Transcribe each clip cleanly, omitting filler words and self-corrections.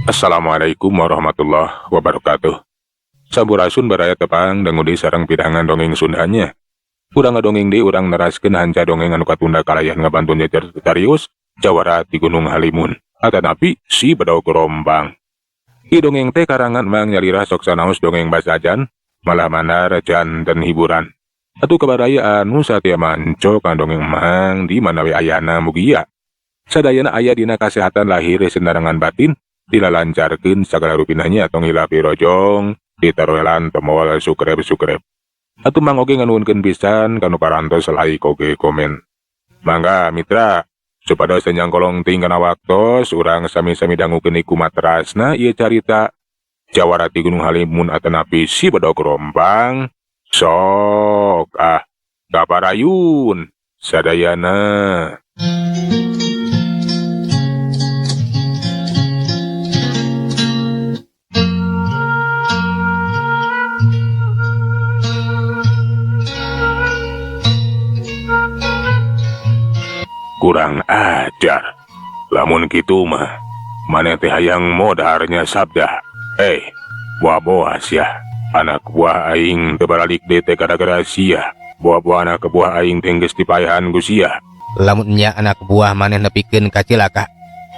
Assalamualaikum warahmatullahi wabarakatuh. Sampurasun baraya tepang dangudi sareng pidangan dongeng Sundanya. Urang ngadongeng di urang neraskeun hanca dongeng anu katunda kalayan ngabantun nyecer Tarius Jawara di Gunung Halimun. Atanapi si Bedog Gerombang. I dongeng teh karangan mang nyalira sok sanaos dongeng basajan, malah mandar jan dan hiburan. Atuh kabaraya anu satya manco kan dongeng mang di mana we ayana mugia. Sadayana aya dina kasehatan lahir sendarangan batin, dilalancarkeun sagala rupinanya tong hilapi rojong, ditaroelan temowal sukrep-sukrep. Atuh mang oge nganuhunkeun pisan kanu parantos selai koge komen. Mangga mitra, supados senyang kolong ting kana waktos urang sami-sami dangukeun iku matrasna ieu carita Jawara ti Gunung Halimun atanapi si Bedog Gerombang. Sok kaparayun sadayana. Kurang ajar. Lamun kitu mah, maneh teh hayang modarnya sabda. Buah boas ya. Anak buah aing teu baralik deui teh gara-gara sia. Buah-buah anak buah aing teh geus dipaehan ku sia. Lamun nya anak buah maneh nepikeun ka cilaka,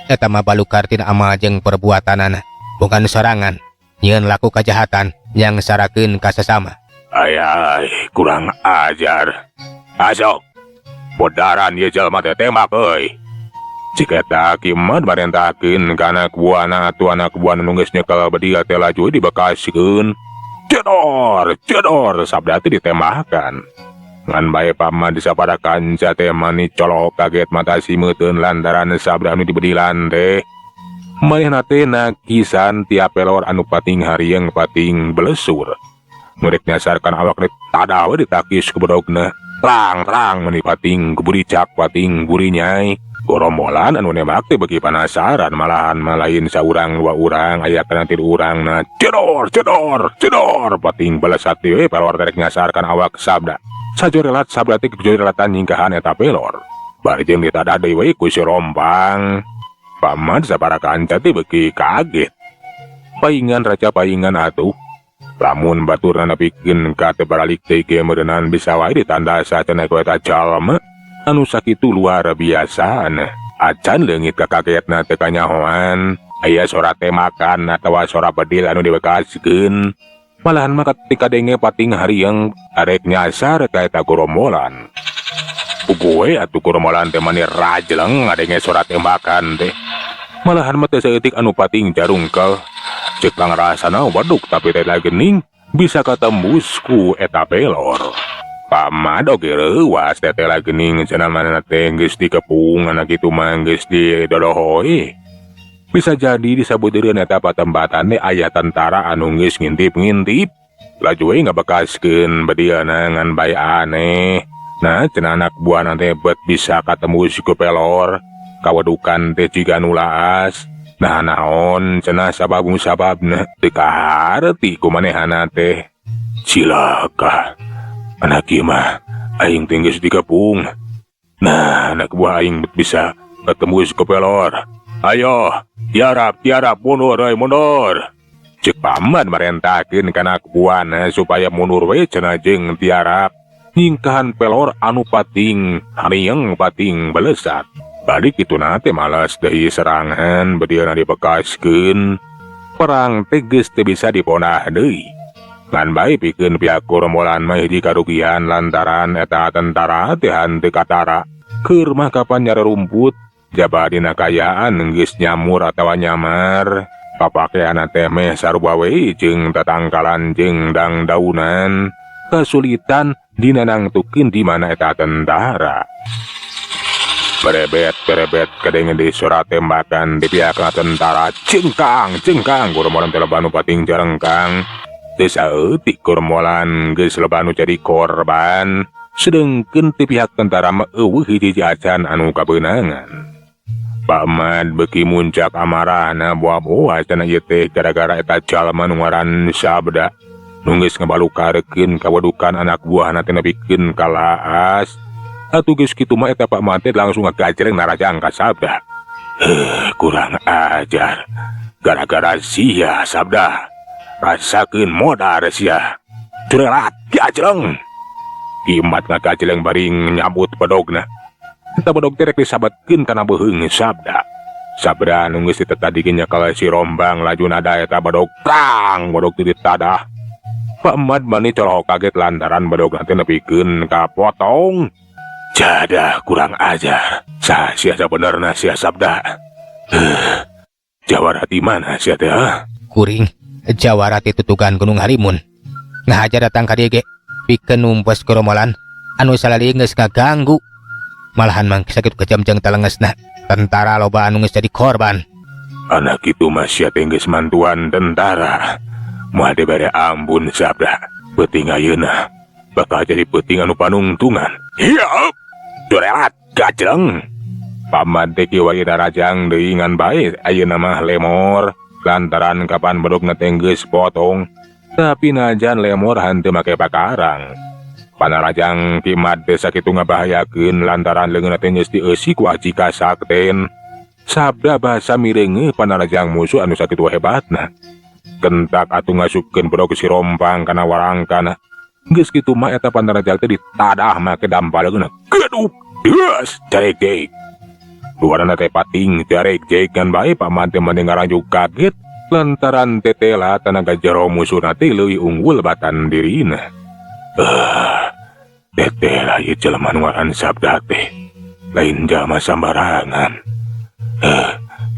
eta mah balukar tina amal jeung perbuatanana, bukan sorangan nyieun laku kajahatan yang sarakeun ka sesama. Kurang ajar. Asok. Bodaran ye jalma teh tembak euy. Cik eta kimat marentakeun ka anak buahna atuh anak buah nu geus nyekel bedia teh laju dibekaskeun. Cedor sabda teh ditembakan. Ngan bae pamah disapada kanca teh mani colok kaget mata simeuteun lantaran sabda anu dibedilan teh. Manehna teh nakisan tiap pelor anu pating harieng pating belesur. Murek nyasarkan awak teh tadawe ditakis ku bedogna. Lang meni pating kuburicak pating buri nyai. Gorombolan anu nembak teh beuki panasaran malahan malain saurang dua urang aya kana tilu urang na cedor pating balesat teh pelor terek nyasarkan awak sabda. Sajorelat sabda teh kejorelatan nyingkahan eta pelor. Bari jeung ditada deui ku si Rombang. Paman sabaraha kanca teh beuki kaget. Paingan raca paingan atuh. Lamun baturna nepikeun ka teu baralik teh ge meureunana bisa wae ditanda sacenah ku eta jalma anu sakitu luar biasana. Acan leungit kakagetna teu kanyahoan aya sora tembakan atawa sora bedil anu dibekaskeun. Malahan mah ketika denge pating harieng arek nyasar ka eta gorombolan. Ugoe atuh gorombolan teh mani rajleng ngadenge sora tembakan teh. Malahan mah teu saeutik anu pating jarungkel. Cek pangrasana waduk tapi teh geuning bisa katembus ku eta pelor. Pamad oge reuas teh geuning cenah manehna teh geus dikepung anak kitu mah geus didodohoe. Bisa jadi disabuteureun eta patempatan teh aya tentara anu geus ngintip-ngintip. Laju we ngabekaskeun bediana ngan bae aneh. Nah cenah anak buahna teh bet bisa katembus ku pelor. Kawadukan teh jiga nu laas. Nah naon cenah sababna teu kaharti ku manehana teh. Cilaka. Anak ieu mah aing teh geus dikepung. Nah anak buah aing bisa ketembus ku pelor. Ayo, tiarap mundur mundur. Cek paman marentakeun ka anak buahna supaya mundur we cenah jeung tiarap nyingkahan pelor anu pating harieng pating belesat. Balik itu nate malas deui serangan bediana dibekaskeun. Perang teh geus teu bisa diponah deui. Ngan bae pikeun pihak gorombolan mah hiji karugian lantaran eta tentara teh henteu katara. Keur mah kapan nyara rumput, jaba dina kayaan geus nyamur atawa nyamar. Papakeana teh meh sarua we jeung tatangkalan jeung dangdaunan. Kasulitan dina nangtukeun di mana eta tentara. Berebet kadenge di suara tembakan di pihak tentara. Cengkang gorombolan teh lebanu pating jarengkang. Teu saeutik gorombolan geus lebanu jadi korban. Sedengkeun ti pihak tentara mah eueuh hiji acan anu kabeunangan. Pamad beuki muncak amarahna buah-buah cenah ieu teh gara-gara eta jalma nu ngaran Sabda. Nu geus ngabalukarekeun kawadukan anak buahna teh nepikeun ka laas. Atuh geus kitu mah eta Pak Mantet langsung ngagajreng narajang ka Sabda. Kurang ajar. gara-gara sia sabda rasakeun modar sia curelat Kajleng. Kimat ngakajeleng baring nyambut bedogna. Eta bedog terek disabetkeun kana beuheung sabda. Sabda nu geus ditetadikeun kala si Rombang laju nada eta bedog kang bedog teu ditadah. Pak Ahmad bani colok kaget lantaran bedog teh nepikeun ka potong. Jadah kurang ajar. Saha sia benerna sia sabda. Jawara di mana sia teh? Kuring, jawara ti tutugan Gunung Halimun. Ngahaja datang ka dieu ge, pikeun numpes gerombolan anu salali geus ngaganggu. Malahan mangsa kitu kejam-jang talengesna. Tentara loba anu geus jadi korban. Anak itu mah sia teh geus mantuan tentara. Moal dibere ampun sabda. Peuting ayeuna bakal jadi peuting anu panungtungan. Hieup. Durelat Kajleng. Paman teh kieu darajang deui ngan bae ayeuna mah lemor lantaran kapan bedogna teh geus potong. Tapi najan lemor henteu make pakarang. Panarajang Kimat teh sakitu ngabahayakeun lantaran leungeunna teh geus dieusi ku aji kasakten. Sabda basa mireungeuh panarajang musuh anu sakitu hebatna. Kentak atuh ngasupkeun bedog si Rompang kana warangkana. Geus kitu mah eta panarajang teh ditadah make dampaleunna. Geduk deus jarek-jarek. Luarana teh pating jarek-jarek kan bae paman teh mendengar anjuk kaget lantaran tetela tenaga jero musuhna teh leuwih unggul batan dirina. Tetela ieu jelema nu ngaran sabda teh lain jalma sambarangan.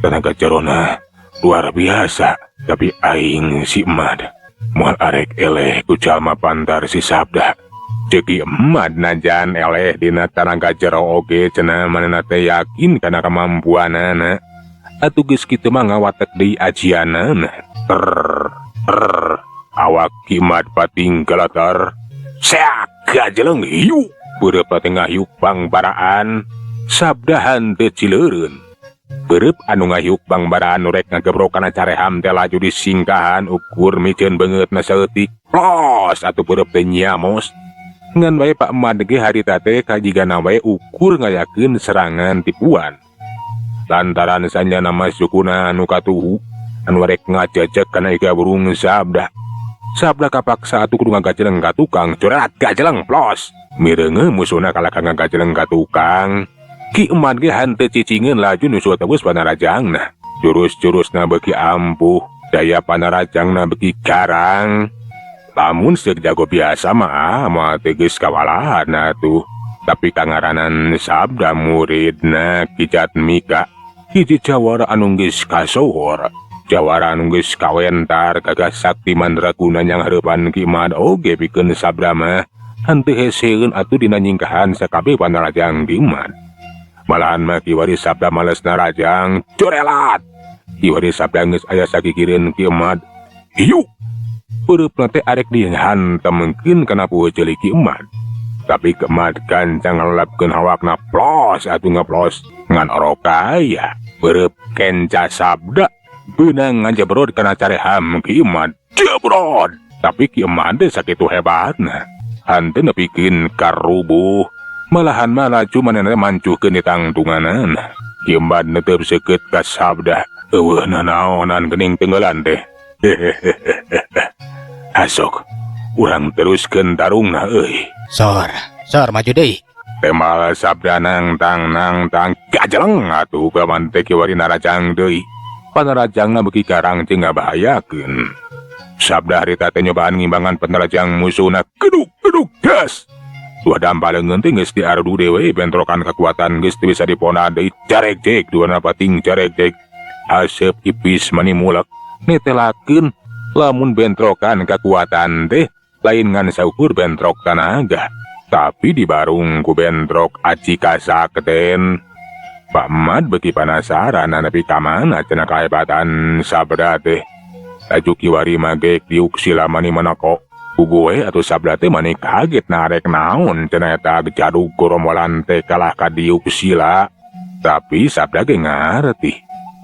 Tenaga jerona luar biasa, tapi aing si Emad moal arek eleh ku jalma pantar si sabda. Ceuk Emad najan eleh dina tenaga jero oge cenah manehna teh yakin kana kamampuanana. Atuh geus kitu mah ngawatek deui ajianana. Awak Kimat pating galatar. Seak Kajleng hiu. Beureup teh ngahiuk bangbaraan. Sabda henteu cileureun. Beureup anu ngahiuk bangbaraan nu rek ngagebrok kana careham teh laju disingkahan ukur miceun beungeutna saeutik. Plos atuh beureup teh nyamos. Ngan bae Pak Ahmad ge harita teh kajigana wae ukur ngayakeun serangan tipuan. Lantaran sanya nama sukuna anu katuhu anu rek ngajejek kana iga burung sabda. Sabda kapaksa atuh kudu ngagajeleng ka tukang curat Kajleng plos. Mireungeuh musuhna kalaka ngagajeleng ka tukang. Ki Emad ge henteu cicingeun laju nusul tebus panarajangna. Jurus-jurusna beuki ampuh, daya panarajangna beuki garang. Lamun seuk jago biasa mah teh geus kawalahan atuh. Tapi kangaranan sabda muridna Ki Jatmika, hiji jawara anu geus kasohor. Jawara anu geus kawentar gagas sakti mandraguna yang hareupan Ki Emad oge pikeun sabda mah henteu heseun atuh dina nyingkahan sakabeh panarajang Ki Emad. Malahan mah kiwari sabda malesna rajang curelat. Kiwari sabda geus aya sakikireun Ki Emad. Hiu. Beureup teh arek dihantemkeun kana pueuh ceuli Ki Emad. Tapi Ki Emad gancang ngalapkeun hawakna plos atuh ngaplos ngan orokaya. Beureup kenca sabda beunang ngajebrod kana careham Ki Emad. Jebrod. Tapi Ki Emad teh sakitu hebatna. Henteu nepikeun karubuh. Malahan mah laju manehna mancuhkeun di tangtunganan. Ki Emad netep seukeut ka sabda. Eueuhna naonan geuning tenggelan teh. Hasok, urang teruskeun tarungna euy. Sor maju deui. Temal sabda nang tang Kajleng atuh paman teh kiwari narajang deui. Panarajangna beuki garang jeung ngabahayakeun. Sabda harita teh nyobaan ngimbangan panarajang musuhna. Geduk gas. Dua dampaleungeun teh geus diardu dewe bentrokan kekuatan geus teu bisa dipona deui. Jarek-jarek duana pating jarek-jarek. Asep ipis manimulek netelakeun lamun bentrokan kekuatan teh lain ngan saukur bentrok tanaga, tapi dibarung ku bentrok aji kasakten. Pak Ahmad beuki panasaran nepi ka mana cenah kahebatan sabda teh. Laju kiwari magek diuk sila mani manako. Kugoe atuh sabda teh mani kaget narek naon cenah eta jadug gorombolan teh kalah ka diuk sila. Tapi sabda ge ngarti.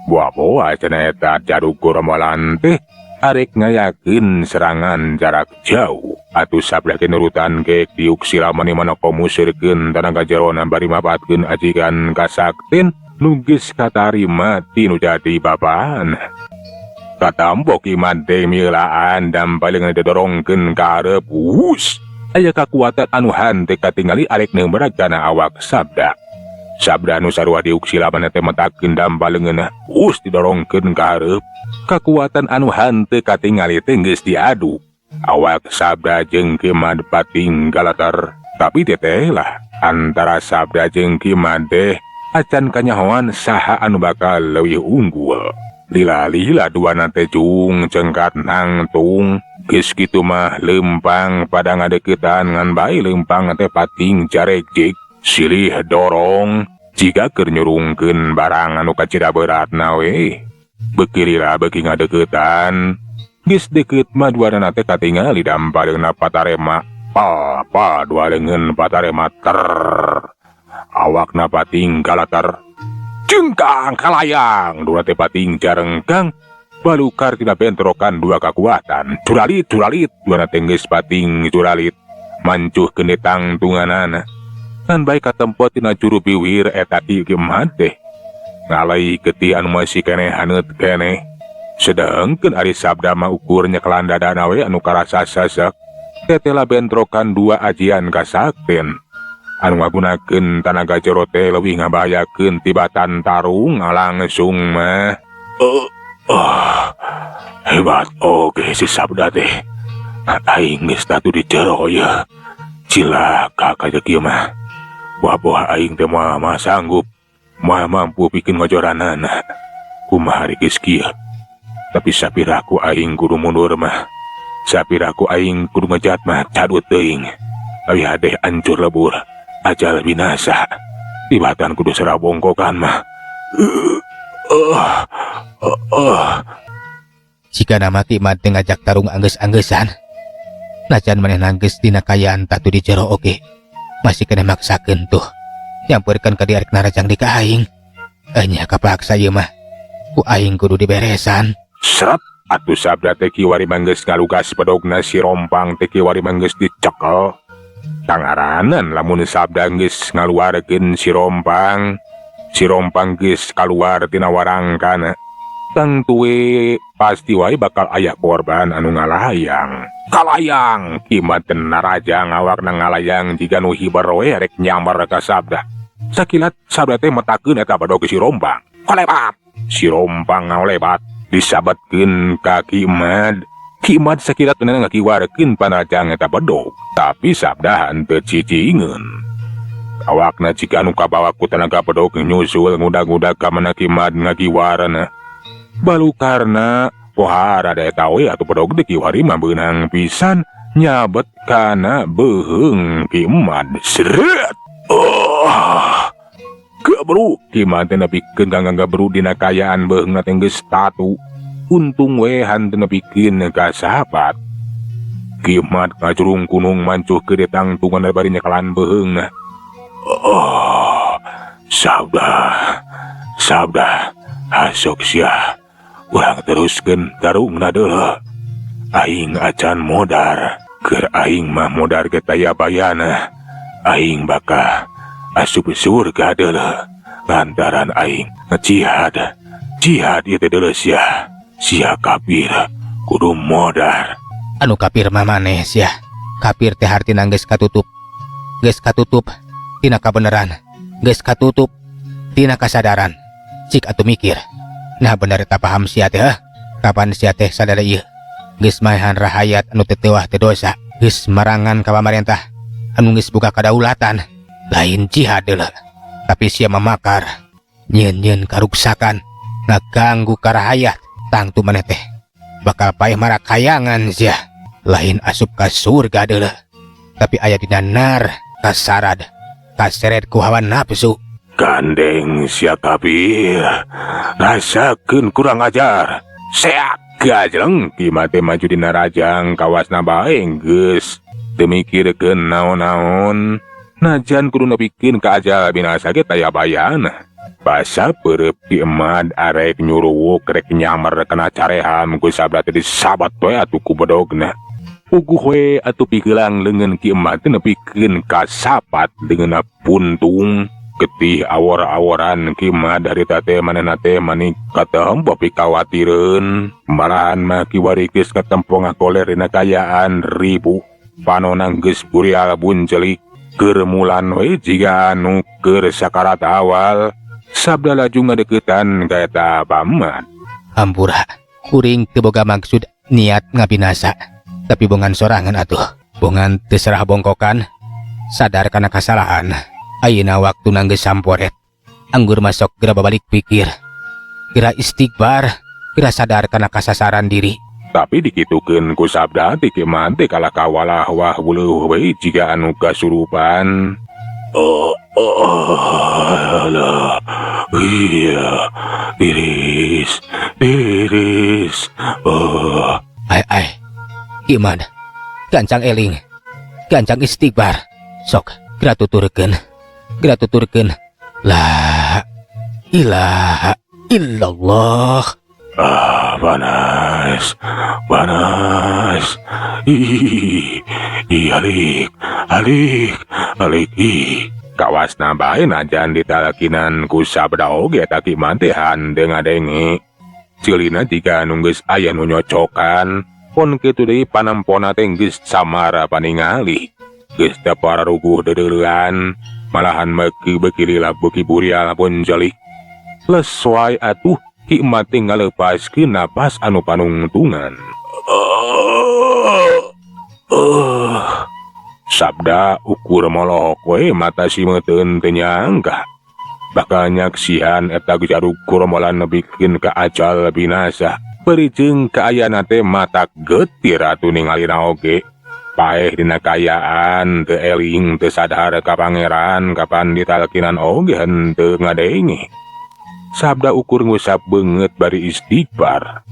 Boa-boa cenah eta jadug gorombolan teh arek ngayakeun serangan jarak jauh. Atuh sabda ge nurutan ge diuk sila mani manako musirkeun tenaga jerona bari mapatkeun ajigan kasakten nu geus katarima ti nu jadi babaan. Katampo Kimad teh mieulaan dampaling didorongkeun ka hareup. Aya kakuatan anu hante katingali arek neumbrak kana awak Sabda. Sabda anu sarua diuk silaman teh metakeun dampalengeunna didorongkeun ka hareup. Kakuatan anu hante katingali teh geus diadu. Awak Sabda jeung Kimad patinggalater. Tapi teteh lah antara Sabda jeung Kimad teh acan kanyahoan saha anu bakal leuwih unggul. Lila-lila duana teh jung cengkat nangtung. Geus kitu mah lempang pada ngadeuketan ngan bae lempang teh pating jaregjek silih dorong jika keur nyurungkeun barang anu kacida beratna we. Beuki lila beuki ngadeuketan. Geus deukeut mah duana teh katingali dampareunna patarema. Pa dua leungeun patarema ter. Awakna pating galater. Cengkang kalayang dua teh pating jarengkang. Balukar tina bentrokan dua kekuatan. Curalit dua teh geus pating curalit. Mancuh keun tangtunganana. Kan bae katempo tina juru biwir eta Kimad teh. Ngalai getih anu masih keneh haneut keneh. Sedengkeun ari Sabda mah ukurnya kelandadana we anu karasa sesek. Tetela bentrokan dua ajian kasakten. Anu ngagunakeun tanaga jero teh leuwih ngabahayakeun tibatan tarung langsung mah. Hebat oge si Sabda teh. Aing geus tatu di jero ya. Cilaka kaja kieu mah. Wah aing teh mah sanggup. Mah mampu pikeun ngajoranana. Kumaha ari geus kieu. Tapi sapiraku aing kudu mundur mah. Sapiraku aing kudu ngejat mah cadut teuing. Abi hadeh hancur lebur. Ajal binasa. Tibatan kudu serabongkokan mah. Jika nama Kimad teh ngajak tarung anggeus-anggesan. Najan maneh nanggeus dina kayaan tatu di jero oge. Masih kena maksakeun tuh. Nyampeurkeun ka diarek narajang di ka aing. Enya kapaksa ieu mah. Ku aing kudu diberesan. Seret atuh Sabda teh kiwari manggeus ngalugas pedogna si Rompang teh kiwari manggeus dicekel. Tangaranan lamun Sabda geus ngaluarkeun si Rompang. Si Rompang geus kaluar tina warangkana. Tang tuwe pasti wae bakal aya korban anu ngalayang. Kalayang Kimad teh narajang awakna ngalayang jiga nu hiber we rek nyamar ka Sabda. Sakilat Sabda teh metakeun eta badog si Rompang. Kolebat. Si Rompang ngalebat disabetkeun ka Kimad. Kimad sakilat bener ngakiwarkeun panajang eta bedog. Tapi Sabda henteu cicingeun. Awakna jika anu kabawa ku tenaga bedog nyusul ngudag-ngudag ka mana Kimad ngakiwarna. Balukarna pohara da eta we atuh bedog teh kiwari mah beunang pisan nyabet kana beuheung Kimad. Seret. Gebru Kimad teh nepikeun ka gebru dina kayaan beuheungna teh geus tatu. Untung we hanteu nepikeun ka sahabat. Kimad ngajurung kunung mancuh ke tangtungan barinya kalan beuheungna. Sabda, asok sia. Urang teruskeun tarungna deuleuh. Aing acan modar, keur aing mah modar ge taya bayana. Aing bakal asup surga deuleuh. Lantaran aing ngejihad. Jihad ieu teh deuleuh sia. Sia kafir kudu modar. Anu kafir mah maneh sia. Kafir teh hartina geus katutup. Geus katutup tina kabeneran. Geus katutup tina kasadaran. Cik atuh mikir. Nah bener tak paham sia teh. Kapan sia teh sadar ieu. Geus maehan rahayat anu teu teuwah teu dosa. Geus marangan ka pamarentah anu geus buka kadaulatan. Lain jihad deuleuh. Tapi sia memakar. Nyeun-nyeun karuksakan. Ngaganggu karahayat. Tangtu maneh teh bakal paeh marakayangan sia. Lain asup ka surga deuleuh. Tapi aya dina nar kasarad. Kaseret ku hawa nafsu. Gandeng sia kafir. Rasakeun kurang ajar. Seak gajleng Kimad teh maju dina rajang kawasna bae geus teu mikirkeun naon-naon. Najan kudu nepikeun ka ajal binasa ge taya bayana. Basa peureup Kimad arek nyuruwuk rek nyamar kana carehan ku Sabda teh disabat we atuh ku bedogna. Uguh we atuh pikelang leungeun Kimad teh nepikeun ka sapat leungeunna puntung. Getih awor-aworan kimah dari tate manehna teh manik katempo pikawatireun. Malahan mah kiwari geus katempo ngakoler dina kayaan ribu. Panonang geus burial buncelik keur mulan we jiga anu keur sakarat awal. Sabda laju ngadeukeutan ka eta paman. Hampura, kuring teu boga maksud niat ngabinasa, tapi bongan sorangan atuh. Bongan teu serah bongkokan, sadar kana kasalahan. Ayeuna waktu geus samporet. Anggur masuk geura babalik pikir, geura istighfar, geura sadar kana kasasaran diri. Tapi dikitukeun ku sabda ti kemah teh kalah kawalah wah wuluh we jiga anu kasurupan. Alah, iya, tiris. Ai, gimana? Gancang eling, gancang istighfar. Sok, geura tuturkeun. La ilaha illallah. Panas. Alik. Kawasna bae najan ditalakinan ku sabda oge eta kiman teh handeng ngadenge. Ceulina jika anu geus aya nu nyocokan, pon kitu deui panampona teh geus samara paningali. Geus teu pararuguh deuleuan, malahan beuki lila beuki burial pun jelik. Lesuai atuh ki emat teh ngalepaskeun napas anu panungtungan. Sabda ukur molok we mata si meuteun teu nyangka. Bakal nyaksian eta jaruk kuromolan nebikeun ka acal binasa. Peureujeung kaayana teh matak geutir atuh ningalina oge. Paeh dina kayaan teu eling teu sadar ka pangeran kapan ditalkinan oge henteu ngadenge. Sabda ukur ngusap beungeut bari istighfar.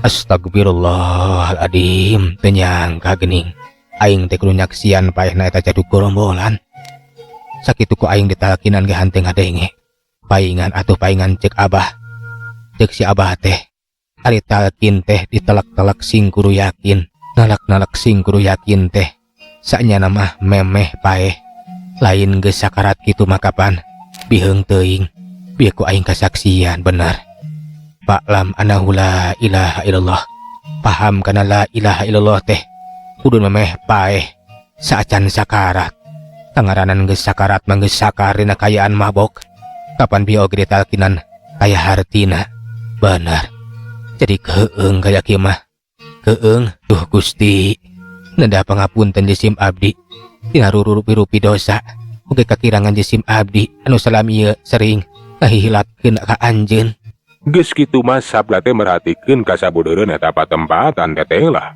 Astagfirullahaladzim, teu nyangka geuning. Aing teh kudu nyaksian paehna eta jaduk gorombolan. Sakitu ku aing ditalkinan ge henteu ngadenge. Paingan cek Abah. Cek si Abah teh ari talkin teh ditelak-telak sing kudu yakin. Nalak-nalak sing kudu yakin teh sanyana mah memeh paeh. Lain geus sakarat kitu mah kapan biheung teuing. Biar ku aing kasaksian bener. Paklam anahu la ilaha illallah. Paham kana la ilaha illallah teh kudu memeh paeh saacan sakarat. Tangaranan geus sakarat mah geus sakar dina kayaan mabok. Kapan bieu oge ditalkinan kaya hartina. Bener. Jadi keueung kaya kieu mah. Keueung tuh Gusti. Nenda pangapunten jisim abdi. Tina rurupi-rupi dosa. Oge kakirangan jisim abdi anu salami ieu sering ngahihilatkeun ka anjeun. Geus kitu mah sabda teh merhatikeun ka sabudeureun eta patempatan teteh lah.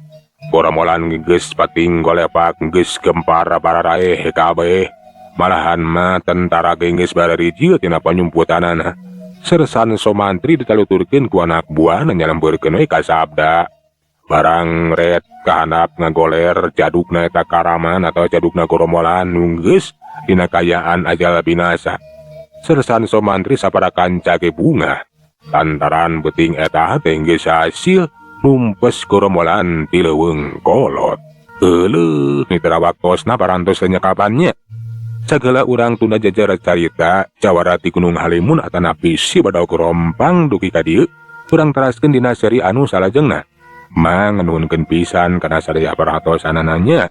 Goromolan geus pating golepak geus gempar bararaeh kabeh. Malahan mah tentara geus barariji tina panyumputanana. Sersan somantri ditaluturkeun ku anak buahna nyalembeurkeun we ka sabda. Barang red kahandap ngagoler jadukna eta karaman atau jadukna goromolan nu geus dina kayaan ajal binasa. Sersan somantri saparakan cage bunga. Lantaran beuting eta teh geus hasil numpes goromolan ti leuweung kolot. Heuleuh mitra waktosna parantos nyakapannya. Sagala urang tunda jajar carita jawara ti Gunung Halimun atanapi si badau kerompang dugi ka dieu. Urang teraskeun dina seri anu salajengna. Mang nuhunkeun pisan kana sadaya paratosanana.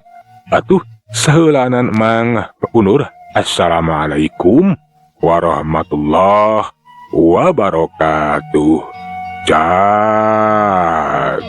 Atuh saheulanan mang undur. Assalamualaikum warahmatullahi wabarakatuh. Jag.